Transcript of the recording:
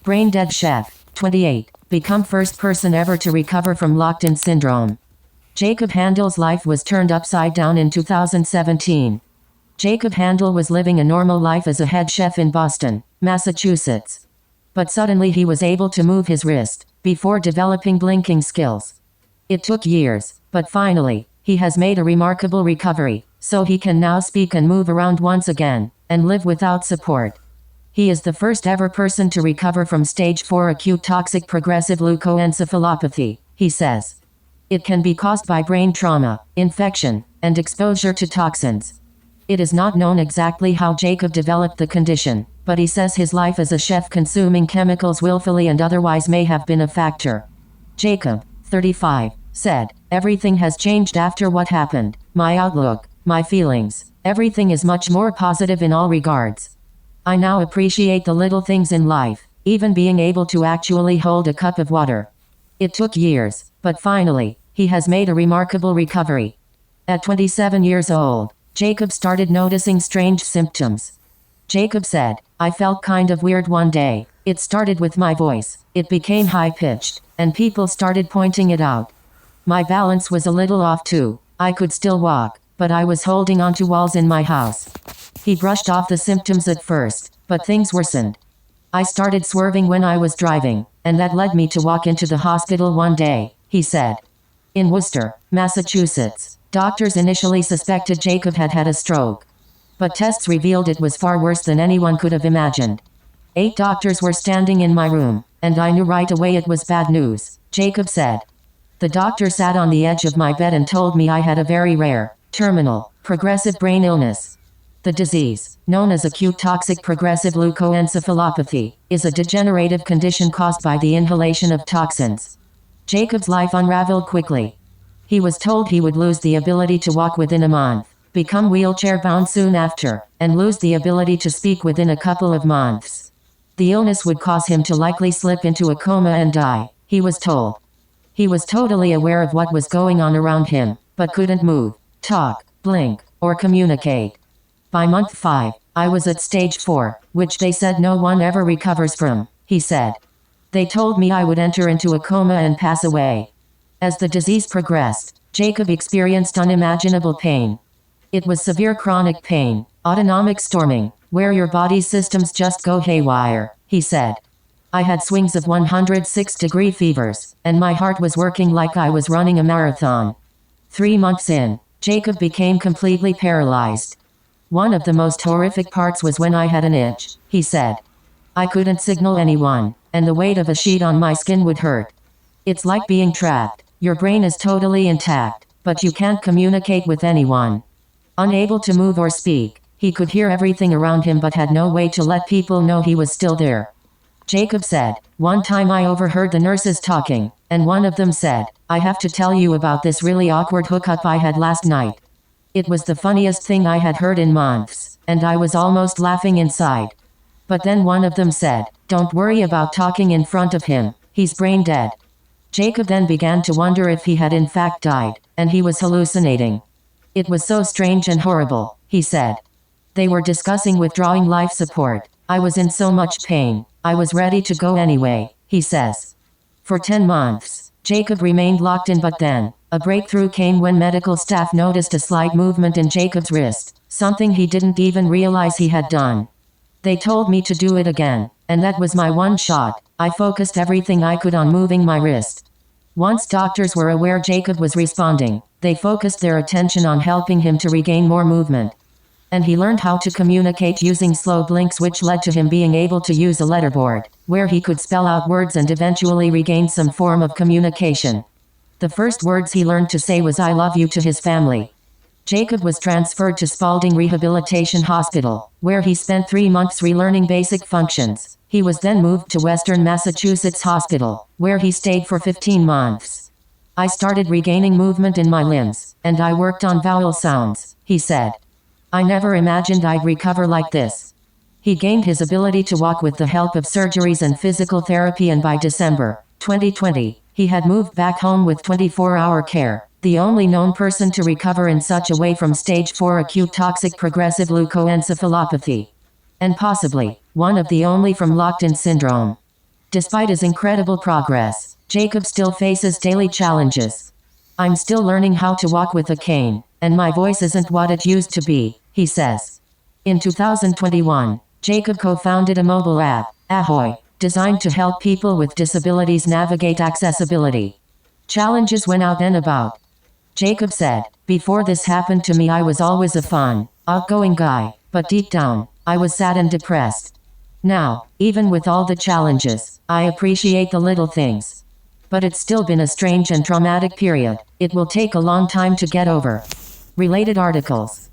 Brain dead chef, 28, become first person ever to recover from locked-in syndrome. Jacob Handel's life was turned upside down in 2017. Jacob Handel was living a normal life as a head chef in Boston, Massachusetts. But suddenly he was able to move his wrist, before developing blinking skills. It took years, but finally, he has made a remarkable recovery, so he can now speak and move around once again, and live without support. He is the first ever person to recover from stage 4 acute toxic progressive leukoencephalopathy, he says. It can be caused by brain trauma, infection, and exposure to toxins. It is not known exactly how Jacob developed the condition, but he says his life as a chef consuming chemicals willfully and otherwise may have been a factor. Jacob, 35, said, "Everything has changed after what happened. My outlook, my feelings, everything is much more positive in all regards. I now appreciate the little things in life, even being able to actually hold a cup of water." It took years, but finally, he has made a remarkable recovery. At 27 years old, Jacob started noticing strange symptoms. Jacob said, "I felt kind of weird one day. It started with my voice. It became high-pitched, and people started pointing it out. My balance was a little off too. I could still walk, but I was holding onto walls in my house." He brushed off the symptoms at first, but things worsened. "I started swerving when I was driving, and that led me to walk into the hospital one day," he said. In Worcester, Massachusetts, doctors initially suspected Jacob had had a stroke. But tests revealed it was far worse than anyone could have imagined. 8 doctors were standing in my room, and I knew right away it was bad news, Jacob said. The doctor sat on the edge of my bed and told me I had a very rare, terminal, progressive brain illness. The disease, known as acute toxic progressive leukoencephalopathy, is a degenerative condition caused by the inhalation of toxins. Jacob's life unraveled quickly. He was told he would lose the ability to walk within a month, become wheelchair-bound soon after, and lose the ability to speak within a couple of months. The illness would cause him to likely slip into a coma and die, he was told. He was totally aware of what was going on around him, but couldn't move, talk, blink, or communicate. By month 5, I was at stage 4, which they said no one ever recovers from, he said. They told me I would enter into a coma and pass away. As the disease progressed, Jacob experienced unimaginable pain. It was severe chronic pain, autonomic storming, where your body's systems just go haywire, he said. I had swings of 106-degree fevers, and my heart was working like I was running a marathon. 3 months in, Jacob became completely paralyzed. One of the most horrific parts was when I had an itch, he said. I couldn't signal anyone, and the weight of a sheet on my skin would hurt. It's like being trapped. Your brain is totally intact, but you can't communicate with anyone. Unable to move or speak, he could hear everything around him but had no way to let people know he was still there. Jacob said, "One time I overheard the nurses talking, and one of them said, 'I have to tell you about this really awkward hookup I had last night.' It was the funniest thing I had heard in months, and I was almost laughing inside. But then one of them said, 'Don't worry about talking in front of him, he's brain dead.'" Jacob then began to wonder if he had in fact died, and he was hallucinating. It was so strange and horrible, he said. They were discussing withdrawing life support. I was in so much pain. I was ready to go anyway, he says. For 10 months, Jacob remained locked in, but then, a breakthrough came when medical staff noticed a slight movement in Jacob's wrist, something he didn't even realize he had done. They told me to do it again, and that was my one shot. I focused everything I could on moving my wrist. Once doctors were aware Jacob was responding, they focused their attention on helping him to regain more movement. And he learned how to communicate using slow blinks, which led to him being able to use a letterboard, where he could spell out words and eventually regain some form of communication. The first words he learned to say was "I love you" to his family. Jacob was transferred to Spalding Rehabilitation Hospital, where he spent 3 months relearning basic functions. He was then moved to Western Massachusetts Hospital, where he stayed for 15 months. I started regaining movement in my limbs, and I worked on vowel sounds, he said. I never imagined I'd recover like this. He gained his ability to walk with the help of surgeries and physical therapy, and by December 2020, he had moved back home with 24-hour care, the only known person to recover in such a way from stage 4 acute toxic progressive leukoencephalopathy. And possibly, one of the only from locked-in syndrome. Despite his incredible progress, Jacob still faces daily challenges. I'm still learning how to walk with a cane, and my voice isn't what it used to be, he says. In 2021, Jacob co-founded a mobile app, Ahoy, designed to help people with disabilities navigate accessibility challenges when out and about. Jacob said, "Before this happened to me, I was always a fun, outgoing guy, but deep down, I was sad and depressed. Now, even with all the challenges, I appreciate the little things. But it's still been a strange and traumatic period. It will take a long time to get over." Related articles.